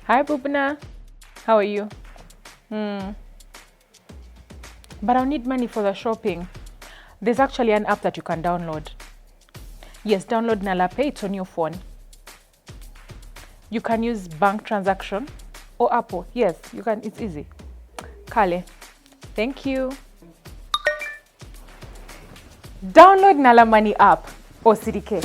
Hi, Pupna. How are you? But I'll need money for the shopping. There's actually an app that you can download. Yes, download NalaPay. It's on your phone. You can use bank transaction or Apple. Yes, you can. It's easy. Kale. Thank you. Download Nala Money app or CDK.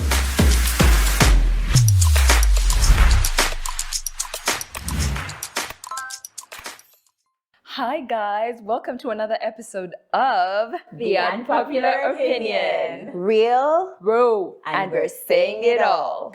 Hi guys, welcome to another episode of The Unpopular Opinion. Real, Bro. and we're saying it all.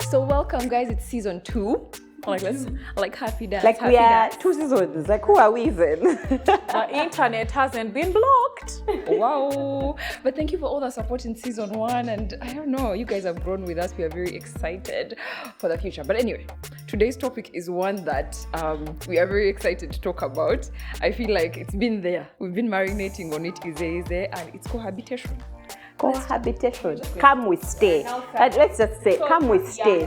So welcome guys, it's season 2. Happy dance. Like happy we are dance. 2 seasons. Like who are we even? The internet hasn't been blocked. Wow. But thank you for all the support in season 1, and I don't know, you guys have grown with us. We are very excited for the future. But anyway, today's topic is one that we are very excited to talk about. I feel like it's been there. We've been marinating on it, and it's cohabitation. Cohabitation. Come we stay. Let's just say, come we stay.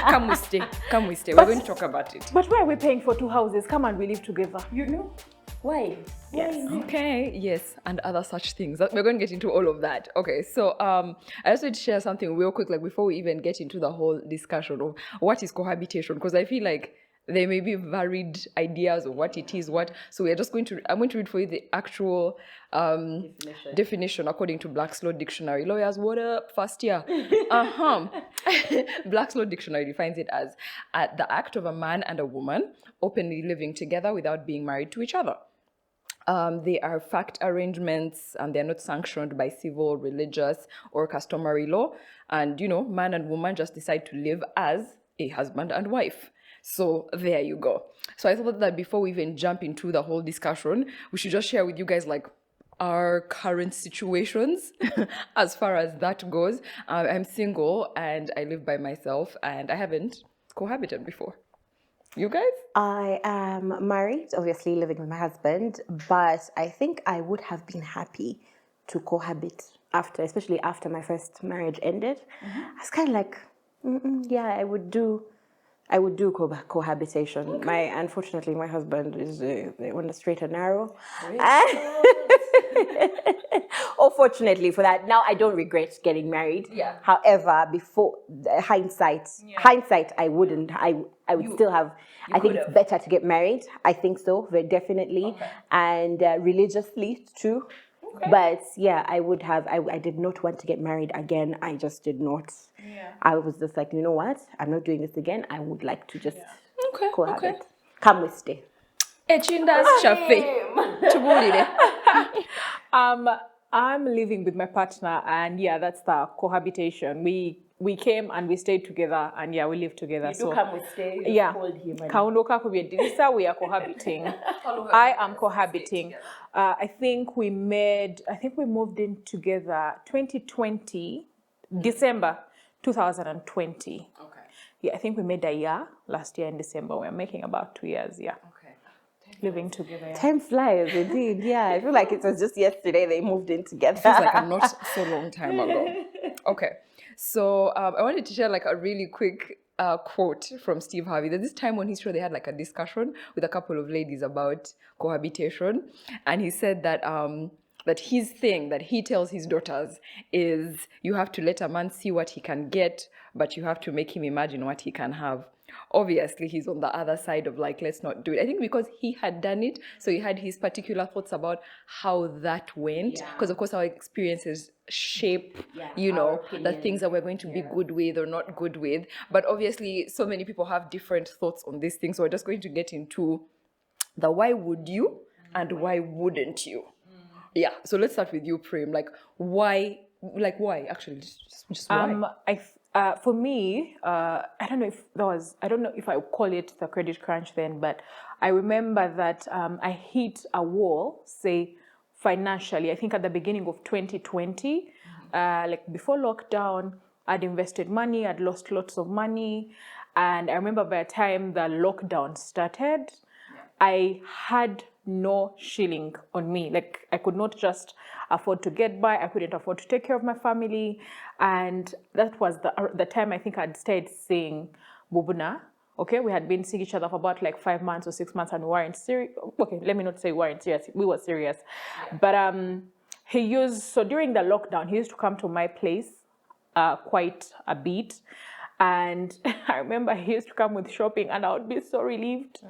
Come we stay. Come we stay. We're going to talk about it. But why are we paying for 2 houses? Come and we live together. You know why? Yes. Okay, yes, and other such things. We're going to get into all of that. Okay, so I just want to share something real quick, like before we even get into the whole discussion of what is cohabitation, because I feel like there may be varied ideas of what it is, so I'm going to read for you the actual definition according to Black's Law Dictionary. Lawyers, what up? First year. Black's Law Dictionary defines it as the act of a man and a woman openly living together without being married to each other. They are fact arrangements, and they're not sanctioned by civil, religious, or customary law. And, man and woman just decide to live as a husband and wife. So there you go. So I thought that before we even jump into the whole discussion, we should just share with you guys like our current situations as far as that goes. I'm single and I live by myself, and I haven't cohabited before. You guys? I am married, obviously living with my husband, but I think I would have been happy to cohabit especially after my first marriage ended. I was kind of like, yeah, I would do cohabitation. Okay. Unfortunately, my husband is on the straight and narrow. Or fortunately for that, now I don't regret getting married. Yeah. However, before hindsight, I wouldn't. I would still have. I think it's better to get married. I think so, very definitely, Okay. and religiously too. Okay. But yeah, I would have. I did not want to get married again. I just did not. Yeah. I was just like, you know what? I'm not doing this again. I would like to just cohabit. Okay. Come with stay. Echindas chafe. Tubulire. I'm living with my partner, and yeah, that's the cohabitation. We came and we stayed together, and yeah, we live together. So come with stay. yeah, Kaundoka Kubiedisa, we are cohabiting. I am cohabiting. I think we moved in together 2020, December 2020. Okay. Yeah, I think we made a year last year in December. We're making about 2 years, yeah. Okay. Living together. Yeah. Time flies, indeed. Yeah, I feel like it was just yesterday they moved in together. Feels like I'm not so long time ago. Okay. So I wanted to share like a really quick quote from Steve Harvey. There's this time on his show they had like a discussion with a couple of ladies about cohabitation, and he said that that his thing that he tells his daughters is you have to let a man see what he can get, but you have to make him imagine what he can have. Obviously, he's on the other side of like, let's not do it. I think because he had done it, so he had his particular thoughts about how that went. Because of course our experiences shape, the things that we're going to be good with or not good with. But obviously, so many people have different thoughts on these things. So we're just going to get into the why would you and why wouldn't you? Yeah. So let's start with you, Prim. Like why actually? Just why? For me, I don't know if I would call it the credit crunch then, but I remember that I hit a wall, say financially. I think at the beginning of 2020, like before lockdown, I'd invested money, I'd lost lots of money. And I remember by the time the lockdown started, I had no shilling on me. Like, I could not just afford to get by. I couldn't afford to take care of my family. And that was the time I think I'd started seeing Bubuna. Okay, we had been seeing each other for about like 5 months or 6 months and we weren't serious. Okay, let me not say we weren't serious. We were serious. But so during the lockdown, he used to come to my place quite a bit. And I remember he used to come with shopping and I would be so relieved.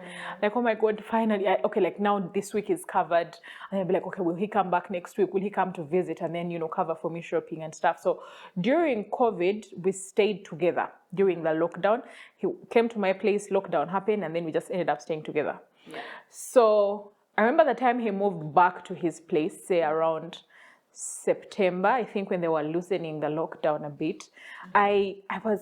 Like, oh my God, finally, okay, like now this week is covered. And I'd be like, okay, will he come back next week? Will he come to visit and then, cover for me shopping and stuff? So during COVID, we stayed together during the lockdown. He came to my place, lockdown happened, and then we just ended up staying together. Yeah. So I remember the time he moved back to his place, say around September, I think, when they were loosening the lockdown a bit. I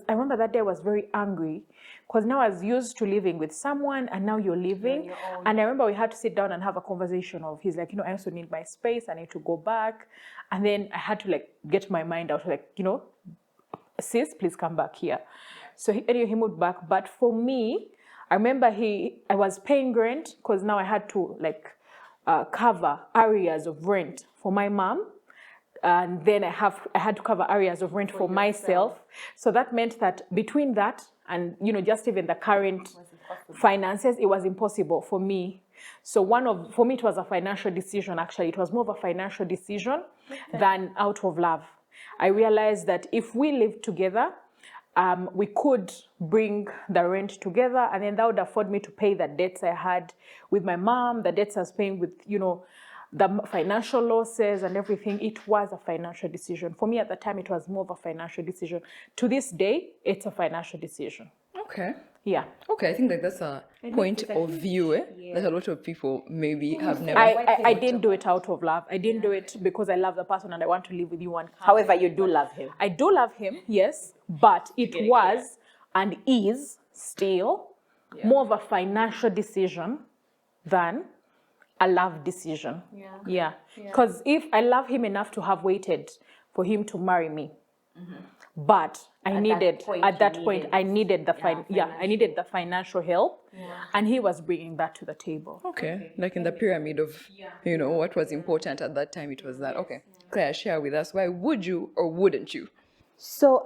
remember that day I was very angry because now I was used to living with someone and now you're leaving. And I remember we had to sit down and have a conversation of, he's like, I also need my space, I need to go back. And then I had to like get my mind out, like, sis, please come back here. So anyway, he moved back. But for me, I remember I was paying rent because now I had to like cover areas of rent for my mom. And then I had to cover areas of rent for myself. So that meant that between that and, just even the current finances, it was impossible for me. So for me, it was a financial decision, actually. It was more of a financial decision than out of love. I realized that if we lived together, we could bring the rent together, and then that would afford me to pay the debts I had with my mom, the debts I was paying with, the financial losses and everything. It was a financial decision. For me at the time, it was more of a financial decision. To this day, it's a financial decision. Okay. Yeah. Okay, I think that's a point of view that a lot of people maybe have never. I didn't do it out of love. I didn't do it because I love the person and I want to live with you. However, you do love him. I do love him, yes, but it was and is still more of a financial decision than a love decision. Yeah. Because if I love him enough to have waited for him to marry me, but I needed the financial help, and he was bringing that to the table. Okay, like in the pyramid of, what was important at that time, it was that. Okay, Claire, share with us, why would you or wouldn't you? So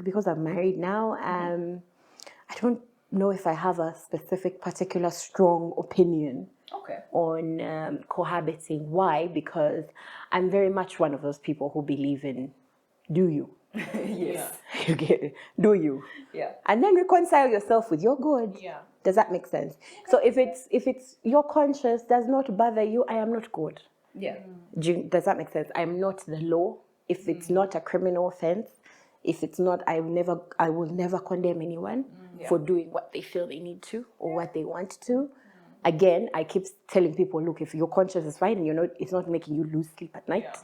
because I'm married now, I don't know if I have a specific, particular, strong opinion on cohabiting. Why? Because I'm very much one of those people who believe in do you. Yes. You get it. Do you. Yeah. And then reconcile yourself with your good. Yeah. Does that make sense? So if it's your conscience does not bother you, I am not good. Yeah. Does that make sense? I'm not the law. If it's not a criminal offense, if it's not, I will never condemn anyone for doing what they feel they need to or what they want to. Again, I keep telling people, look, if your conscience is fine and it's not making you lose sleep at night,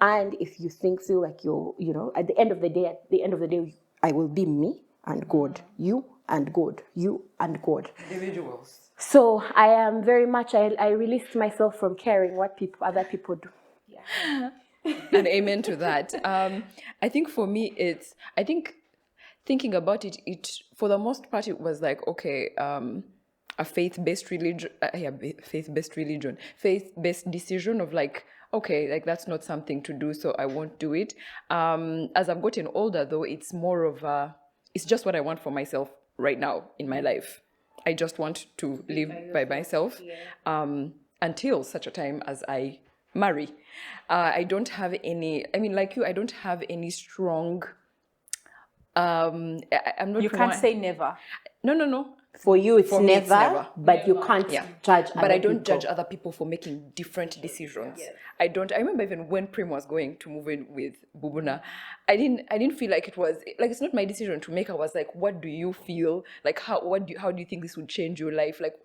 and if you feel like you're, at the end of the day, I will be me and God, you and God, you and God. Individuals. So I am very much, I released myself from caring what other people do. Yeah. And amen to that. I think for me, thinking about it, for the most part, it was like, okay, a faith-based decision of like, okay, like that's not something to do, so I won't do it. As I've gotten older, though, it's more of it's just what I want for myself right now in my life. I just want to live by myself until such a time as I marry. I don't have any, like you, I don't have any strong, I'm not. You can't say never. No. For you, it's it's never. But you can't judge other But I don't people. judge other people for making different decisions. Yes. I remember even when Prim was going to move in with Bubuna, I didn't feel like it was, like, it's not my decision to make. I was like, what do you feel? Like, how do you think this would change your life? Like,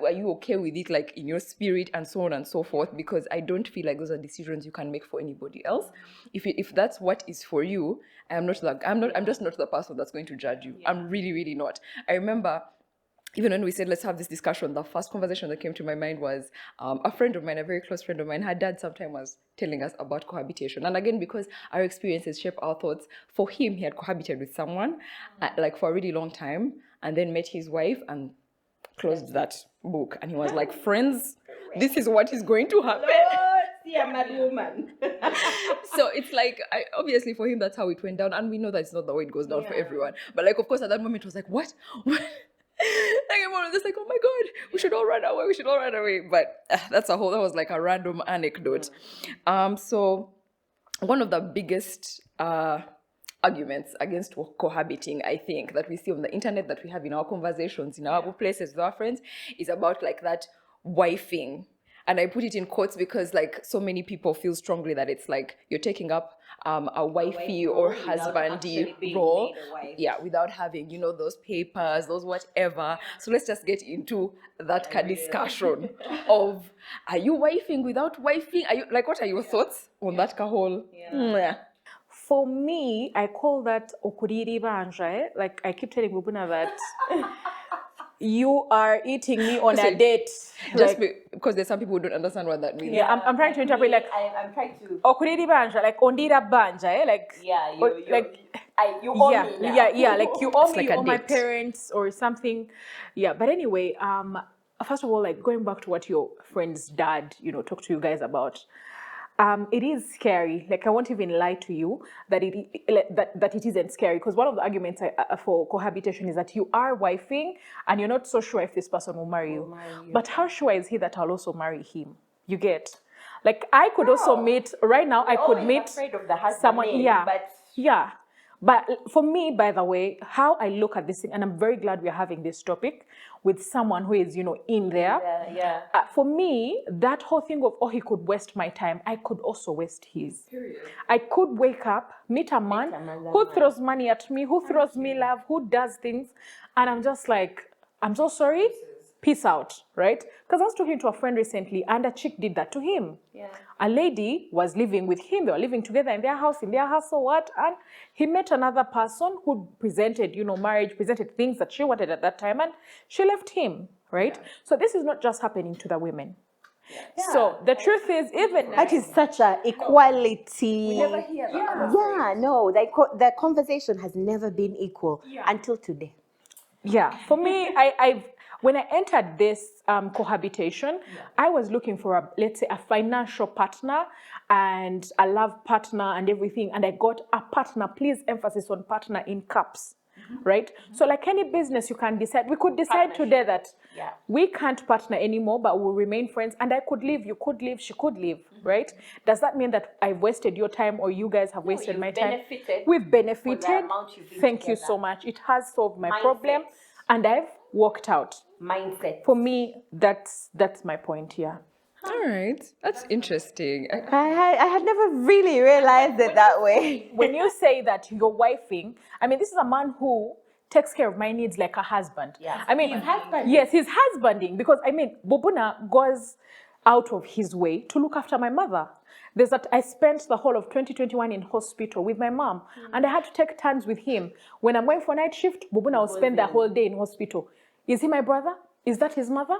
are you okay with it, like, in your spirit and so on and so forth? Because I don't feel like those are decisions you can make for anybody else. If that's what is for you, I'm just not the person that's going to judge you. I'm really, really not. I remember even when we said let's have this discussion, the first conversation that came to my mind was a friend of mine, a very close friend of mine, her dad sometime was telling us about cohabitation. And again, because our experiences shape our thoughts, for him, he had cohabited with someone like for a really long time, and then met his wife and closed that book. And he was like, friends, this is what is going to happen. See a mad woman. So it's like, obviously for him, that's how it went down. And we know that it's not the way it goes down for everyone. But like, of course, at that moment, it was like, what? Like everyone was just like, oh my God, we should all run away. But that was like a random anecdote. So one of the biggest arguments against cohabiting, I think, that we see on the internet, that we have in our conversations, in our places with our friends, is about like that wifing. And I put it in quotes because like so many people feel strongly that it's like you're taking up a wifey or husbandy role, without having, those papers, those whatever. So let's just get into that discussion of, are you wifing without wifing? Are you like, what are your thoughts on that whole? For me, I call that okuriri banja. Like I keep telling Bubuna that you are eating me on a date. Just because there's some people who don't understand what that means. Yeah, I'm trying to interpret like I'm trying to. okuriri banja, like ondira banja, like you owe me now. like you owe me, like you a owe my date. parents or something. Yeah, but anyway, first of all, like going back to what your friend's dad, talked to you guys about. It is scary. Like I won't even lie to you that it isn't scary, because one of the arguments for cohabitation is that you are wifing and you're not so sure if this person will marry you. But how sure is he that I'll also marry him? You get, like I could also meet right now. I could meet afraid of the husband someone. name, But for me, by the way, how I look at this thing, and I'm very glad we're having this topic with someone who is, in there. For me, that whole thing of, he could waste my time, I could also waste his. Period. I could wake up, meet a man who throws money at me, who throws me love, who does things, and I'm just like, I'm so sorry, peace out, right? Because I was talking to a friend recently, and a chick did that to him. A lady was living with him. They were living together in their house, and he met another person who presented, marriage, presented things that she wanted at that time, and she left him, right? So this is not just happening to the women. So the truth is, even that is such a equality. We never hear that. The conversation has never been equal until today. For me, when I entered this cohabitation, I was looking for let's say a financial partner and a love partner and everything, and I got a partner. Please emphasis on partner in caps, right? So like any business, you can decide. We could decide today that we can't partner anymore, but we'll remain friends. And I could leave, you could leave, she could leave, right? Does that mean that I've wasted your time or you guys have wasted my time? We've benefited. Thank you so much. It has solved my problem, and I've walked out. Mindset. For me, that's my point here. All right, that's interesting. I had never really realized it that way. When you say that you're wifing, I mean, this is a man who takes care of my needs like a husband. I mean, he's husbanding. Yes, he's husbanding, because I mean, Bobuna goes out of his way to look after my mother. There's that I spent the whole of 2021 in hospital with my mom, and I had to take turns with him. When I'm going for night shift, Bobuna will spend the whole day in hospital. Is he my brother? Is that his mother?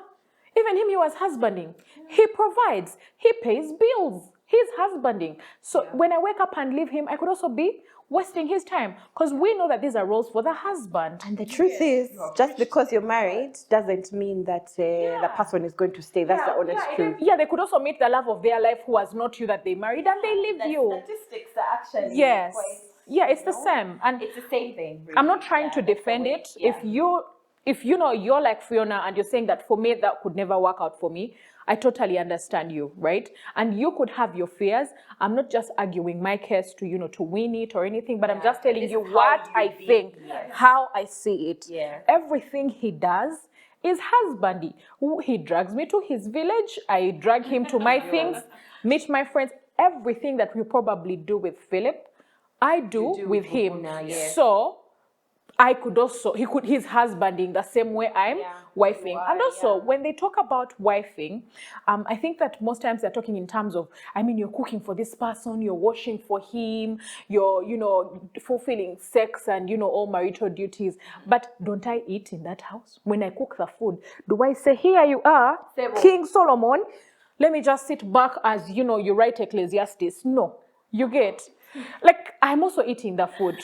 Even him, he was husbanding. He provides. He pays bills. He's husbanding. So when I wake up and leave him, I could also be wasting his time, because we know that these are roles for the husband. And the truth is, just because you're married doesn't mean that the person is going to stay. That's the honest truth. Yeah, they could also meet the love of their life who was not you that they married, and they leave you. Statistics are actually it's the same. And it's the same thing. Really. I'm not trying to defend it. If you know you're like Fiona and you're saying that for me that could never work out for me, I totally understand you, right? And you could have your fears. I'm not just arguing my case to to win it or anything, but I'm just telling you what I think, how I see it. Everything he does is husbandy. He drags me to his village. I drag him to my things, meet my friends. Everything that we probably do with Philip, I do with him. So I could also, he's husbanding the same way I'm wifing. And also, when they talk about wifing, I think that most times they're talking in terms of, I mean, you're cooking for this person, you're washing for him, you're, fulfilling sex and, all marital duties. But don't I eat in that house? When I cook the food, do I say, here you are, King Solomon, let me just sit back as, you write Ecclesiastes? No, you get. Like, I'm also eating the food.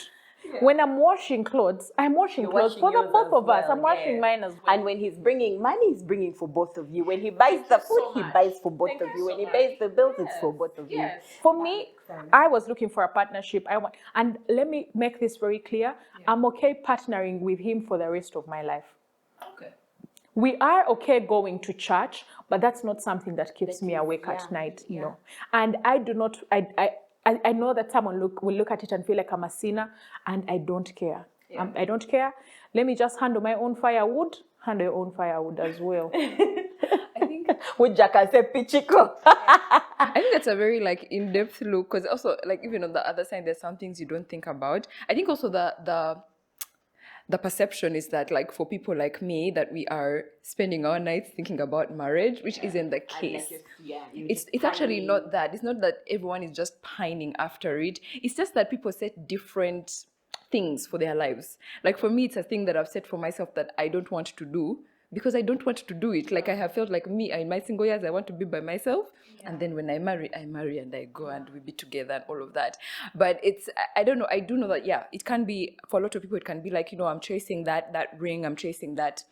Yeah. When I'm washing clothes, I'm washing clothes for the both of us. I'm washing mine as well. And when he's bringing money, he's bringing for both of you. When he buys the food, he buys for both of you. When he pays the bills, it's for both of you. For me, I was looking for a partnership. And let me make this very clear. I'm okay partnering with him for the rest of my life. Okay. We are okay going to church, but that's not something that keeps me awake at night, And I do not, I know that someone will look at it and feel like I'm a sinner, and I don't care. I don't care. Let me just handle my own firewood, handle your own firewood as well. I think with Jakase Pichiko. I think that's a very in-depth look, because also even on the other side, there's some things you don't think about. I think also the perception is that for people like me, that we are spending our nights thinking about marriage, which isn't the case. It's actually not that. It's not that everyone is just pining after it. It's just that people set different things for their lives. For me, it's a thing that I've set for myself that I don't want to do, because I don't want to do it. I have felt in my single years, I want to be by myself. And then when I marry and I go and we be together and all of that. But I don't know. I do know that, it can be, for a lot of people, it can be I'm chasing that ring, I'm chasing that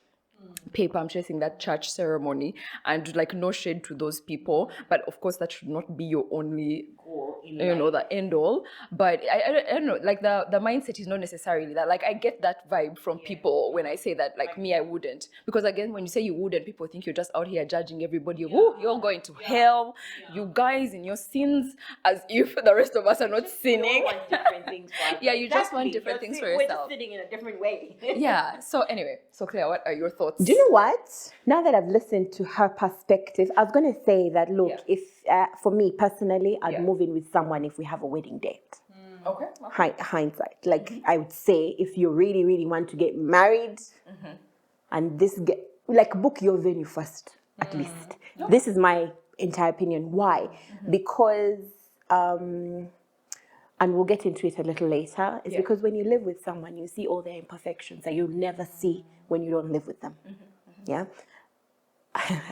paper, I'm chasing that church ceremony, and no shade to those people. But of course, that should not be your only goal, the end all. But I don't know, the mindset is not necessarily that. I get that vibe from people when I say that, me, I wouldn't. Because again, when you say you wouldn't, people think you're just out here judging everybody. You're going to hell. You guys in your sins, as if the rest of us are not sinning. You want different things for us. You just want different things for yourself. We're just sitting in a different way. So anyway, Claire, what are your thoughts? Do you know what? Now that I've listened to her perspective, I was going to say that, look, if for me personally, I'd move in with someone if we have a wedding date. Okay. Hindsight. I would say, if you really, really want to get married, and book your venue first, at least. This is my entire opinion. Why? Because, and we'll get into it a little later, is because when you live with someone, you see all their imperfections that you'll never see when you don't live with them. Yeah?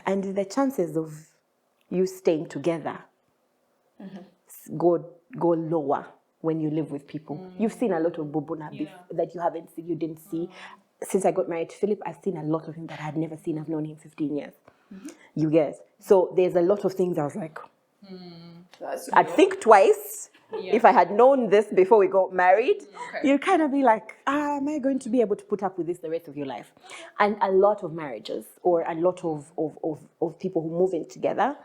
And the chances of you staying together go lower when you live with people. You've seen a lot of bubuna that you didn't see. Since I got married to Philip, I've seen a lot of him that I had never seen. I've known him 15 years. You get? So there's a lot of things I was like, I'd think twice. If I had known this before we got married, you'd kind of be like, am I going to be able to put up with this the rest of your life? And a lot of marriages, or a lot of people who move in together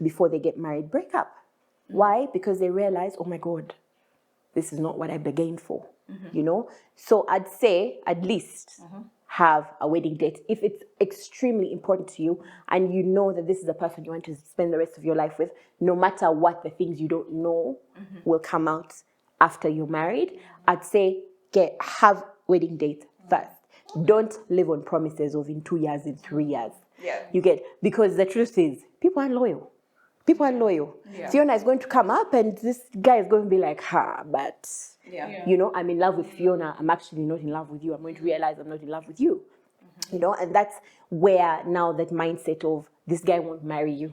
before they get married, break up. Why? Because they realize, oh my God, this is not what I bargained for, So I'd say at least have a wedding date. If it's extremely important to you and you know that this is the person you want to spend the rest of your life with, no matter what the things you don't know will come out after you're married, I'd say have wedding date first. Don't live on promises of in 2 years, in 3 years. You get? Because the truth is, people are loyal. Fiona is going to come up and this guy is going to be like, but I'm in love with Fiona. I'm actually not in love with you. I'm going to realize I'm not in love with you. And that's where now that mindset of this guy won't marry you,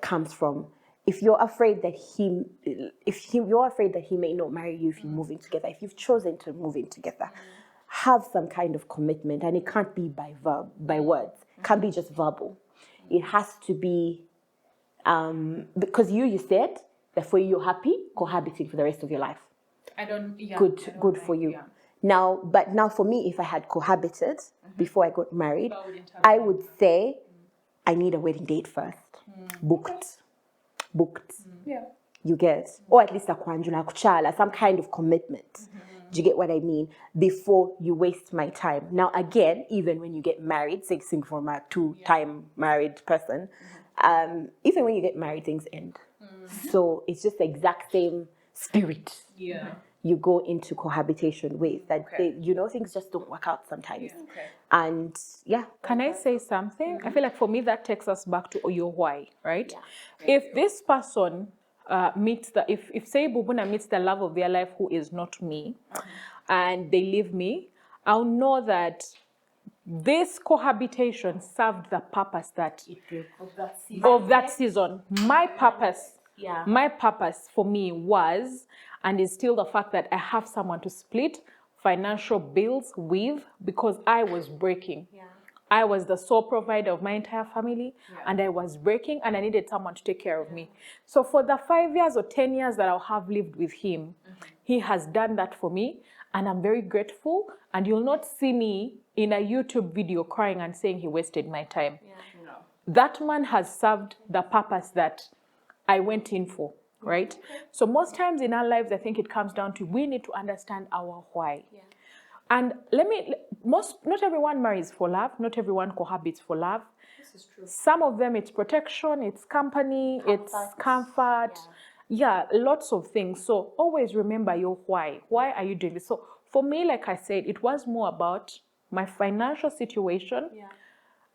comes from. If you're afraid that you're afraid that he may not marry you if you move in together, if you've chosen to move in together, have some kind of commitment, and it can't be by words. It can't be just verbal. It has to be. Because you said that for you, you're happy cohabiting for the rest of your life. Good for you. Now for me, if I had cohabited before I got married, I would say I need a wedding date first. Booked. You get? Or at least a kwanjula kuchala, some kind of commitment. Do you get what I mean? Before you waste my time. Now again, even when you get married, say from a 2-time married person, even when you get married, things end. So it's just the exact same spirit. Yeah. You go into cohabitation with that. Okay. Things just don't work out sometimes. Okay. And Can I say something? I feel like for me that takes us back to your why, right? If this person meets if say Bubuna meets the love of their life who is not me, and they leave me, I'll know that this cohabitation served the purpose that of that season. My purpose for me was and is still the fact that I have someone to split financial bills with, because I was breaking. I was the sole provider of my entire family, and I was breaking, and I needed someone to take care of me. So for the 5 years or 10 years that I'll have lived with him, he has done that for me, and I'm very grateful. And you'll not see me in a YouTube video crying and saying he wasted my time. No. That man has served the purpose that I went in for, right? So most times in our lives, I think it comes down to we need to understand our why. And not everyone marries for love. Not everyone cohabits for love. This is true. Some of them, it's protection, it's company, it's comfort. Yeah, lots of things. So always remember your why. Why are you doing this? So for me, like I said, it was more about my financial situation.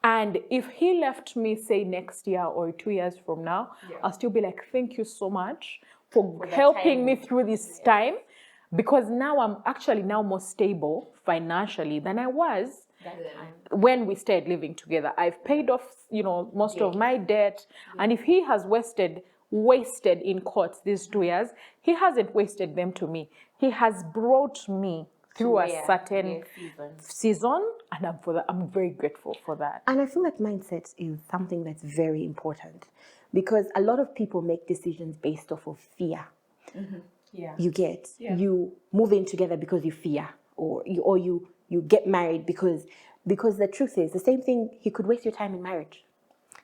And if he left me, say, next year or 2 years from now, I'll still be like, thank you so much for helping me through this time. Because now I'm actually now more stable financially than I was when we started living together. I've paid off, most of my debt. And if he has wasted in court these 2 years, he hasn't wasted them to me. He has brought me through a certain season, and I'm very grateful for that. And I feel like mindset is something that's very important, because a lot of people make decisions based off of fear. You get, you move in together because you fear, or you get married because the truth is the same thing. He could waste your time in marriage.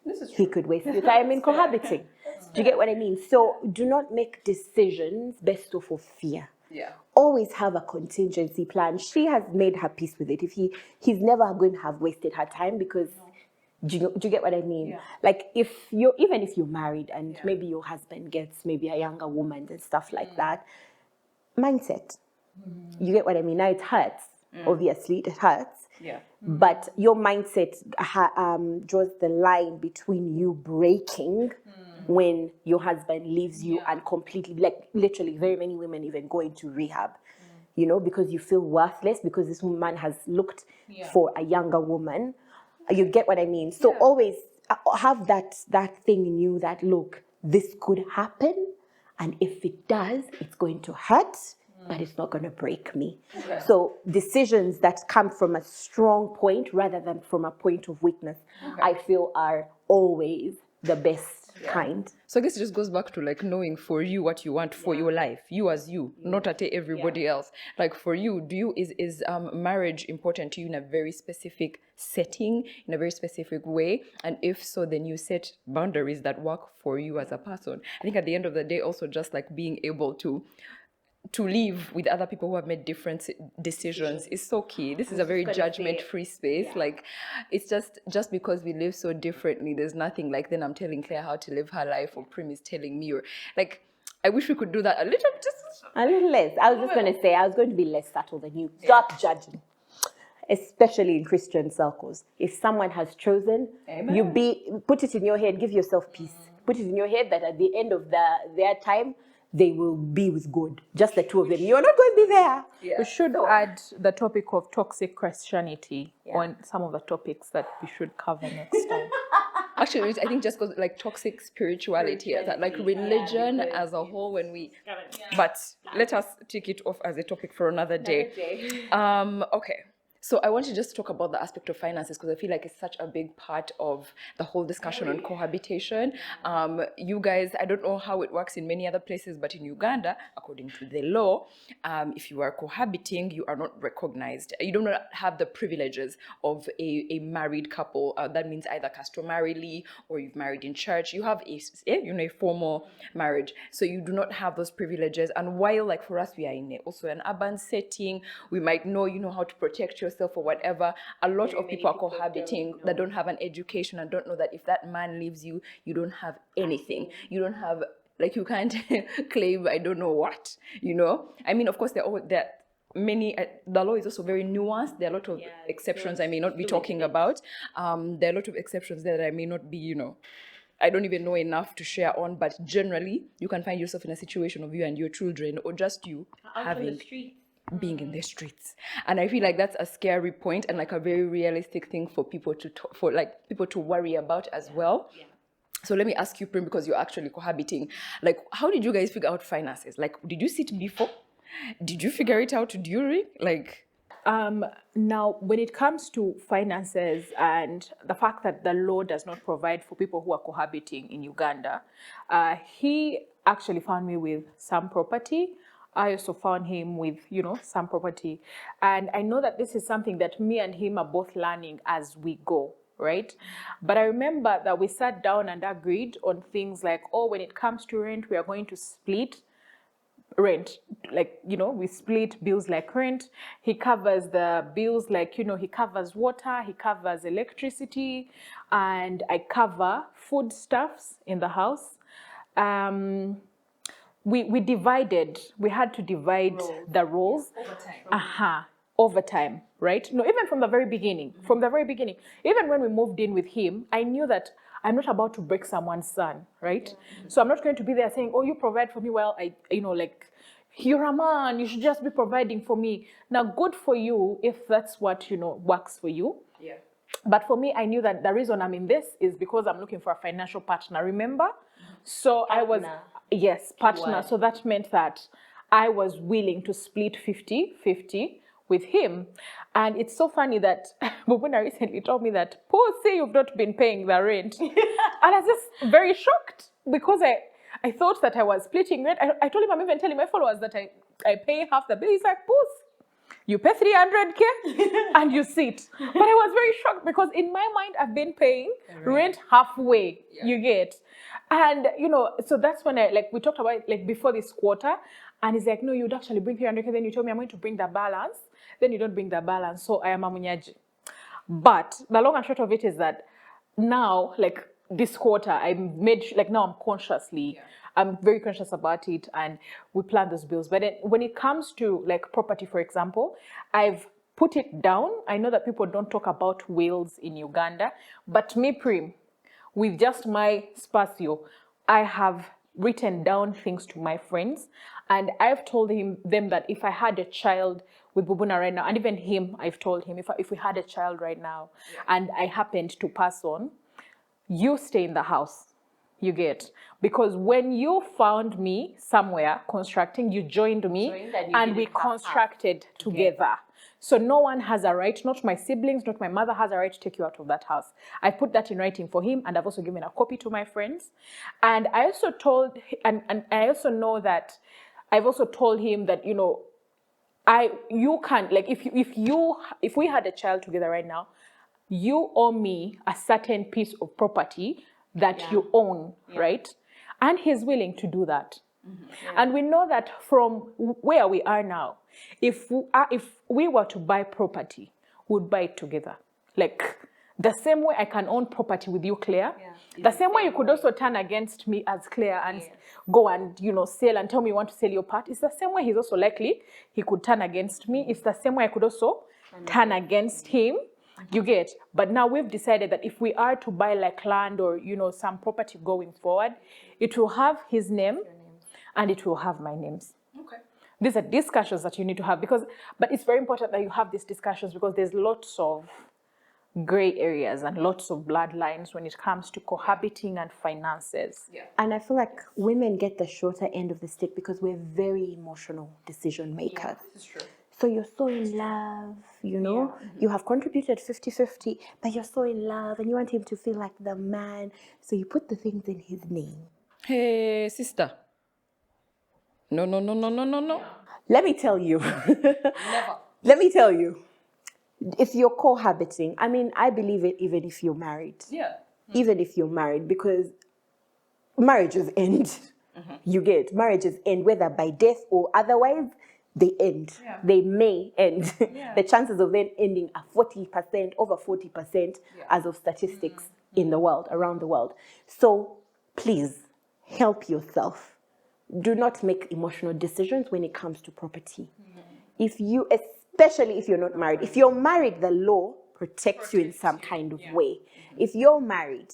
This is true. He could waste your time in cohabiting. Do you get what I mean? So do not make decisions based off of fear. Always have a contingency plan. She has made her peace with it. If he's never going to have wasted her time, because do you get what I mean? Like even if you're married and maybe your husband gets maybe a younger woman and stuff like that, mindset. You get what I mean? Now it hurts. Obviously, it hurts. But your mindset draws the line between you breaking when your husband leaves you and completely, like literally, very many women even go into rehab, because you feel worthless because this woman has looked for a younger woman. You get what I mean? So always have that thing in you that, look, this could happen, and if it does, it's going to hurt, but it's not going to break me. So decisions that come from a strong point rather than from a point of weakness, I feel are always the best kind. So I guess it just goes back to like knowing for you what you want for your life, you as you, not at everybody else. Like for you, is marriage important to you in a very specific setting, in a very specific way? And if so, then you set boundaries that work for you as a person. I think at the end of the day, also just like being able to live with other people who have made different decisions is so key. This is a very judgment-free space. Like, it's just because we live so differently, there's nothing like then I'm telling Claire how to live her life, or Prim is telling me, or like, I wish we could do that a little less. I was just going to say, I was going to be less subtle than you. Stop judging. Especially in Christian circles. If someone has chosen, put it in your head, give yourself peace. Put it in your head that at the end of their time, they will be with God. Just the two of them. You're not going to be there. We should add the topic of toxic Christianity on some of the topics that we should cover next time. Actually, I think just goes like toxic spirituality, that like religion as a whole. But let us take it off as a topic for another day. Okay. So I want to just talk about the aspect of finances, because I feel like it's such a big part of the whole discussion on cohabitation. You guys, I don't know how it works in many other places, but in Uganda, according to the law, if you are cohabiting, you are not recognized. You do not have the privileges of a married couple. That means either customarily or you've married in church. You have a formal marriage. So you do not have those privileges. And while like for us, we are in also an urban setting, we might know, how to protect yourself or whatever. A lot of people are cohabiting that don't have an education and don't know that if that man leaves you, you don't have anything. You don't have Like you can't claim I don't know what, you know. I mean, of course, there are many. The law is also very nuanced. There are a lot of exceptions I may not be talking about. There are a lot of exceptions there that I may not be, you know, I don't even know enough to share on. But generally, you can find yourself in a situation of you and your children, or just you having being in the streets. And I feel like that's a scary point and like a very realistic thing for people to people to worry about as well. So let me ask you, Prim, because you're actually cohabiting. Like, how did you guys figure out finances? Like, did you sit before? Did you figure it out during? Like, now, when it comes to finances and the fact that the law does not provide for people who are cohabiting in Uganda, he actually found me with some property. I also found him with, you know, some property. And I know that this is something that me and him are both learning as we go, right? But I remember that we sat down and agreed on things like, oh, when it comes to rent, we are going to split rent, like, you know, we split bills like rent. He covers the bills like, you know, he covers water, he covers electricity, and I cover foodstuffs in the house. We divided, we had to divide the roles over time, right? No, even from the very beginning, even when we moved in with him, I knew that I'm not about to break someone's son, right? So I'm not going to be there saying, oh, you provide for me. Well, you know, like, you're a man, you should just be providing for me. Now, good for you if that's what, you know, works for you. yeah. But for me, I knew that the reason I'm in this is because I'm looking for a financial partner, remember? So I was, yes, partner. So that meant that I was willing to split 50-50 with him. And it's so funny that Bubuna recently told me that, Pussy, you've not been paying the rent. And I was just very shocked because I thought that I was splitting rent. I told him, I'm even telling my followers that I pay half the bill. He's like, Puss, you pay 300K and you sit. But I was very shocked because in my mind, I've been paying rent halfway, you get. And, you know, so that's when we talked about it, like, before this quarter. And he's like, no, you'd actually bring 300K. Then you told me I'm going to bring the balance. Then you don't bring the balance. So I am a munyaji. But the long and short of it is that now, like, this quarter, I made, like, now I'm consciously, I'm very conscious about it, and we plan those bills. But then when it comes to, like, property, for example, I've put it down. I know that people don't talk about wills in Uganda, but me, Prim, with just my spacio, I have written down things to my friends, and I've told them that if I had a child with Bubuna right now, and even him, I've told him, if we had a child right now, and I happened to pass on, you stay in the house, you get. Because when you found me somewhere constructing, you joined me, and we constructed together. So no one has a right, not my siblings, not my mother has a right to take you out of that house. I put that in writing for him, and I've also given a copy to my friends. And I also told, and I also know that I've also told him that, you know, you can't, like, if we had a child together right now, you owe me a certain piece of property that you own, right? And he's willing to do that. And we know that from where we are now, if we were to buy property, we'd buy it together. Like, the same way I can own property with you, Claire, the same way you could also turn against me as Claire and go and, you know, sell and tell me you want to sell your part. It's the same way he's also likely he could turn against me. It's the same way I could also turn against him. You get. But now we've decided that if we are to buy, like, land or, you know, some property going forward, it will have his name and it will have my names. Okay. These are discussions that you need to have but it's very important that you have these discussions because there's lots of gray areas and lots of bloodlines when it comes to cohabiting and finances. And I feel like women get the shorter end of the stick because we're very emotional decision makers. This is true. So you're so in love, you know, you have contributed 50-50, but you're so in love and you want him to feel like the man. So you put the things in his name. Hey, sister. No. Let me tell you. Never. Let me tell you. If you're cohabiting, I mean, I believe it even if you're married. Yeah. Even if you're married, because marriages end. You get. Marriages end, whether by death or otherwise, they end. They may end. The chances of them ending are 40%, over 40% as of statistics in the world, around the world. So please help yourself. Do not make emotional decisions when it comes to property. If you, especially if you're not married, if you're married, the law protects you in some kind of way. If you're married,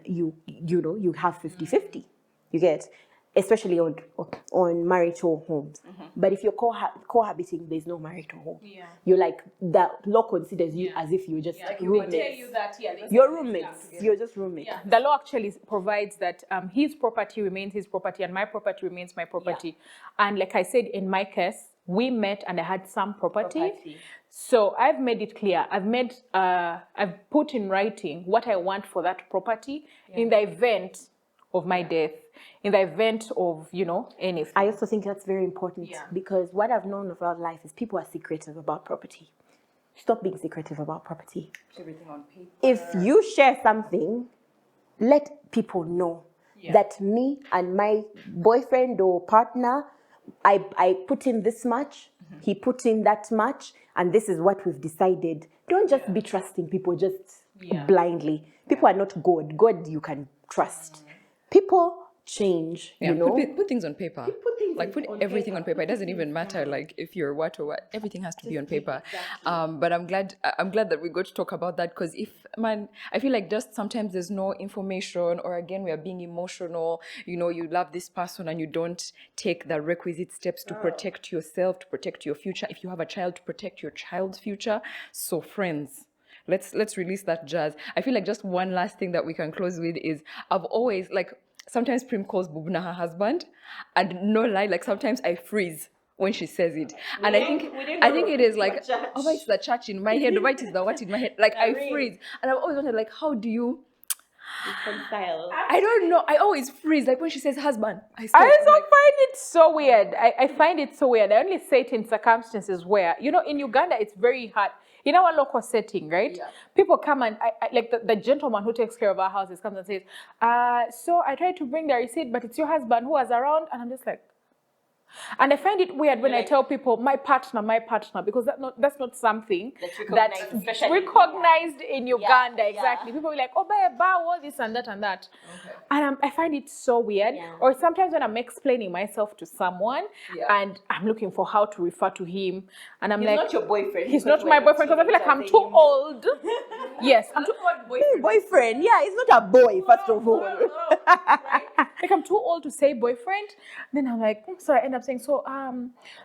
you have 50-50. You get, especially on marital homes. But if you're cohabiting, there's no marital home. You're like, the law considers you as if you're just roommates. Tell you that, You're roommates. You're just roommates. The law actually provides that his property remains his property and my property remains my property. And like I said, in my case, we met and I had some property. So I've made it clear. I've put in writing what I want for that property in the event of my death, in the event of, anything. I also think that's very important because what I've known about life is people are secretive about property. Stop being secretive about property. Everything on paper. If you share something, let people know that me and my boyfriend or partner, I put in this much, he put in that much, and this is what we've decided. Don't just be trusting people just blindly. People are not God. God you can trust. People change, Put things on paper. Put everything on paper. It doesn't even matter like if you're what or what. Everything has to be on paper. But I'm glad that we got to talk about that because I feel like just sometimes there's no information, or again we are being emotional. You love this person and you don't take the requisite steps to protect yourself, to protect your future. If you have a child, to protect your child's future. So friends, let's release that jazz. I feel like just one last thing that we can close with is I've always sometimes Prim calls Bubna her husband, and no lie, sometimes I freeze when she says it. And I think it is why is the church in my head? Why is the what in my head? I freeze. And I've always wondered how do you reconcile? I don't know. I always freeze when she says husband. I stop. I also find it so weird. I find it so weird. I only say it in circumstances where, in Uganda, it's very hard. In our local setting, right? Yeah. People come and, the gentleman who takes care of our houses comes and says, so I tried to bring the receipt, but it's your husband who was around. And I'm just like, and I find it weird when I tell people my partner, because that's not something that's recognized in Uganda. Exactly. People are like, oh, buy a bar, all this and that and that. Okay. And I find it so weird. Yeah. Or sometimes when I'm explaining myself to someone and I'm looking for how to refer to him, and he's not your boyfriend. He's not my boyfriend because I feel like I'm too old. Yes, I'm too old. Boyfriend. Yeah, he's not a boy, first of all. Right? I'm too old to say boyfriend. Then I'm like, so I end up saying, so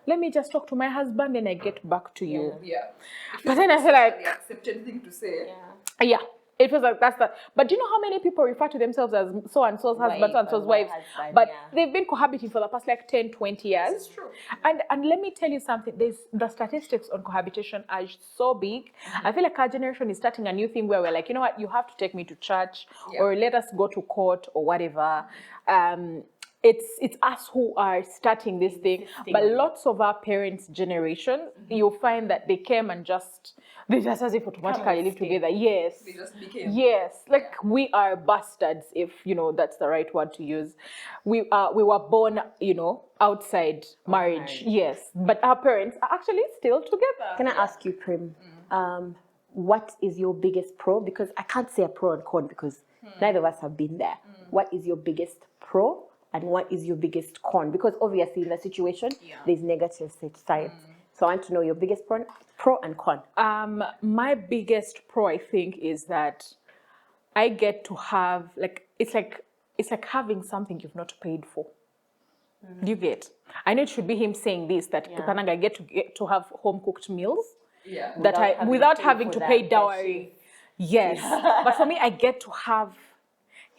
let me just talk to my husband, then I get back to you. Yeah. But then I feel like the accepted thing to say. Yeah. It feels like that's that. But do you know how many people refer to themselves as so and so's husband, so and so's wife? But they've been cohabiting for the past 10, 20 years. This is true. And let me tell you something. The statistics on cohabitation are so big. I feel like our generation is starting a new thing where we're like, you know what, you have to take me to church or let us go to court or whatever. It's us who are starting this thing. But lots of our parents' generation, you'll find that they came and they just as if automatically live together. Yes. They just became. Yes. We are bastards, if that's the right word to use. We were born, outside marriage. Yes. But our parents are actually still together. Can I ask you, Prim, what is your biggest pro? Because I can't say a pro and con because neither of us have been there. What is your biggest pro and what is your biggest con? Because obviously in the situation, there's negative sides. So I want to know your biggest pro and con. My biggest pro, I think, is that I get to have it's like having something you've not paid for. Do you get? I know it should be him saying this that I get to have home cooked meals. Yeah. Without having to pay dowry. Yes. But for me, I get to have.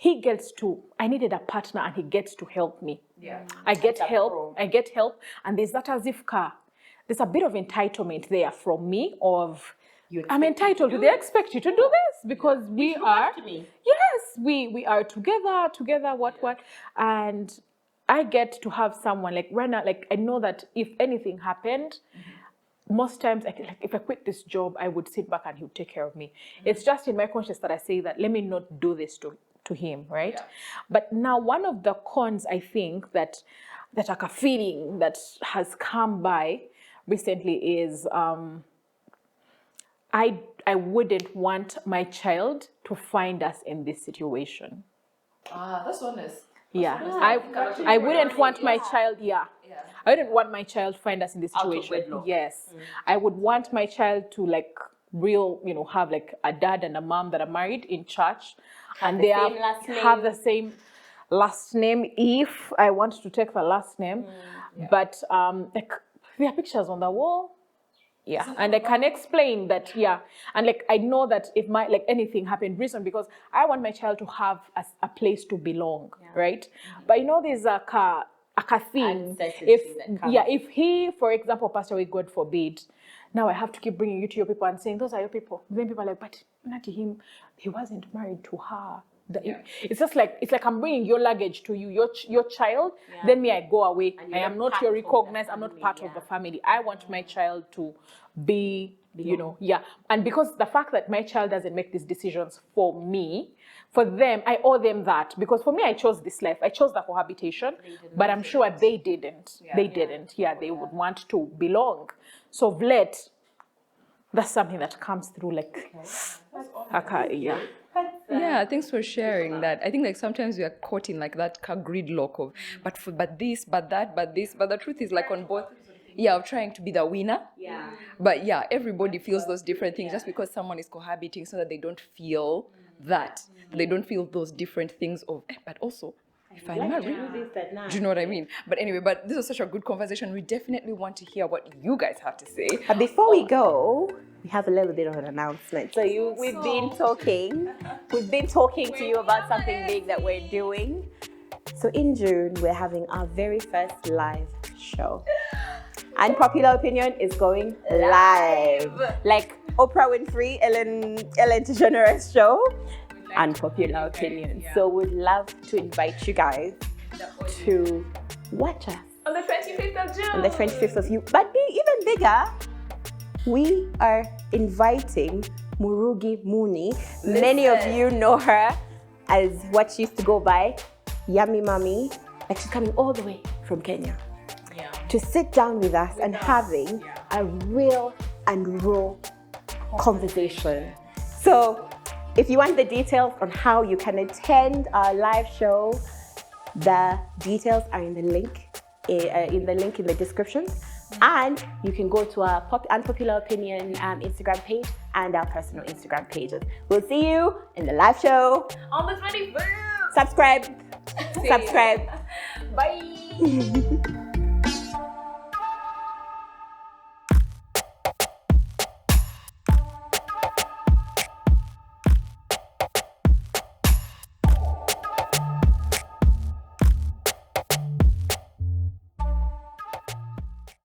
I needed a partner and he gets to help me. Yeah. I get help, and there's that as if there's a bit of entitlement there from me of I'm entitled to. They expect you to do this because we are. Yes, we are together. What, and I get to have someone right now. I know that if anything happened. Most times, if I quit this job, I would sit back and he would take care of me. It's just in my conscience that I say that let me not do this to him, right? Yeah. But now one of the cons I think that a feeling that has come by recently is I wouldn't want my child to find us in this situation. That's honest. Yeah, I wouldn't want my child. Yeah, I wouldn't want my child to find us in this Out of situation. wedlock. Yes, I would want my child to like have like a dad and a mom that are married in church, Have and the they same last have name. the same last name. If I want to take the last name, but like there are pictures on the wall. Yeah, and I can explain that. Yeah, and like I know that if my like anything happened, reason because I want my child to have a place to belong, right? But there's a thing. Uncertainty that comes. If he, for example, passed away, God forbid, now I have to keep bringing you to your people and saying those are your people. Then people are like, but not to him, he wasn't married to her. It's just like I'm bringing your luggage to you, your child. Then me, I go away. I am not your recognized. I'm not part of the family. I want my child to be, and because the fact that my child doesn't make these decisions for me, for them, I owe them that. Because for me, I chose this life. I chose the cohabitation, but I'm sure they didn't. They didn't. Yeah, they would want to belong. So that's something that comes through like, yeah. Yeah, thanks for sharing that. I think like sometimes we are caught in like that gridlock of but this, but that, but this. But the truth is like on both, of trying to be the winner. Yeah. But everybody feels those different things just because someone is cohabiting so that they don't feel that. They don't feel those different things of, but also if I marry, do you know what I mean? But anyway, this was such a good conversation. We definitely want to hear what you guys have to say. But before we go, we have a little bit of an announcement. So we've been talking to you about something big that we're doing. So in June, we're having our very first live show. Unpopular Opinion is going live. Like Oprah Winfrey, Ellen DeGeneres show. Unpopular Opinion. So we'd love to invite you guys to watch us On the 25th of June. on the 25th of June. But even bigger, we are inviting Murugi Muni. Many of you know her as what she used to go by, Yummy Mommy. Like she's coming all the way from Kenya to sit down with us and having a real and raw conversation. So if you want the details on how you can attend our live show, the details are in the link in the description. And you can go to our Unpopular Opinion Instagram page and our personal Instagram pages. We'll see you in the live show. On the 25th. Subscribe. Bye.